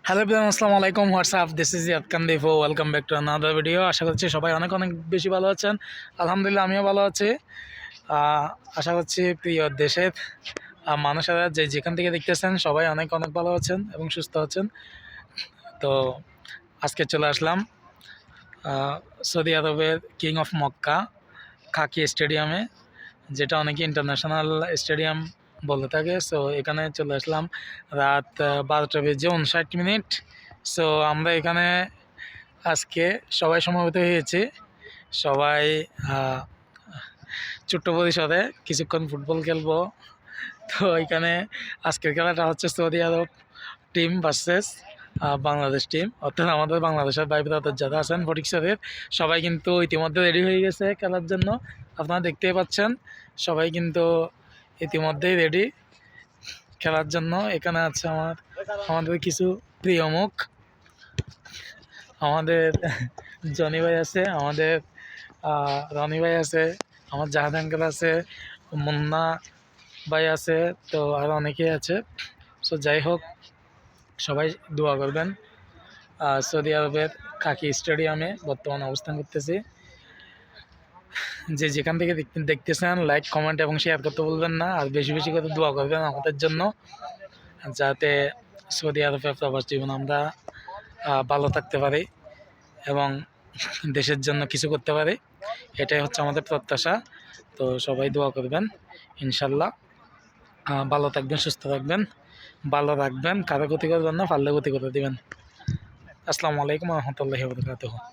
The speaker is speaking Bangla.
হ্যালো এভরিওয়ান, আসসালামু আলাইকুম। হোয়াটসঅ্যাপ, দিস ইজ ইয়াতকান দেফো। Welcome back to another video. আশা করছি সবাই অনেক অনেক বেশি ভালো আছেন। আলহামদুলিল্লাহ আমিও ভালো আছি। আশা করছি প্রিয় দেশের মানুষেরা যেখান থেকে দেখতেছেন সবাই অনেক অনেক ভালো আছেন এবং সুস্থ আছেন। তো আজকে চলে আসলাম সৌদি আরবের কিং অফ মক্কা খাকি স্টেডিয়ামে, যেটা অনেকে ইন্টারন্যাশনাল স্টেডিয়াম বলে থাকে। সো এখানে চলে আসলাম রাত 12:59। সো আমরা এখানে আজকে সবাই সমবেত হয়েছি। সবাই ছোট্ট পরিসরে কিছুক্ষণ ফুটবল খেলবো। তো এখানে আজকের খেলাটা হচ্ছে সৌদি আরব টিম ভার্সেস বাংলাদেশ টিম, অর্থাৎ আমাদের বাংলাদেশের ভাই ব্রাদার যারা আছেন ফটিকছড়ির সবাই কিন্তু ইতিমধ্যে রেডি হয়ে গেছে খেলার জন্য। আপনারা দেখতেই পাচ্ছেন সবাই কিন্তু ইতিমধ্যেই রেডি খেলার জন্য। এখানে আছে আমাদের কিছু প্রিয় মুখ, আমাদের জনি ভাই আছে, আমাদের রনি ভাই আছে, আমার জাহাদ আঙ্কেল আছে, মুন্না ভাই আছে, তো আর অনেকেই আছে। সো যাই হোক, সবাই দোয়া করবেন। সৌদি আরবের খাকি স্টেডিয়ামে বর্তমানে অবস্থান করতেছি। যেখান থেকে দেখতেছেন লাইক, কমেন্ট এবং শেয়ার করতে বলবেন না। আর বেশি বেশি করে দোয়া করবেন আমাদের জন্য, যাতে সৌদি আরবের প্রবাস জীবন আমরা ভালো থাকতে পারি এবং দেশের জন্য কিছু করতে পারি। এটাই হচ্ছে আমাদের প্রত্যাশা। তো সবাই দোয়া করবেন, ইনশাল্লাহ ভালো থাকবেন, সুস্থ থাকবেন, ভালো রাখবেন, কারো ক্ষতি করবেন না, পারলে ক্ষতি করে দেবেন। আসসালামু আলাইকুম রহমতুল্লাহি ওয়া বারাকাতুহু।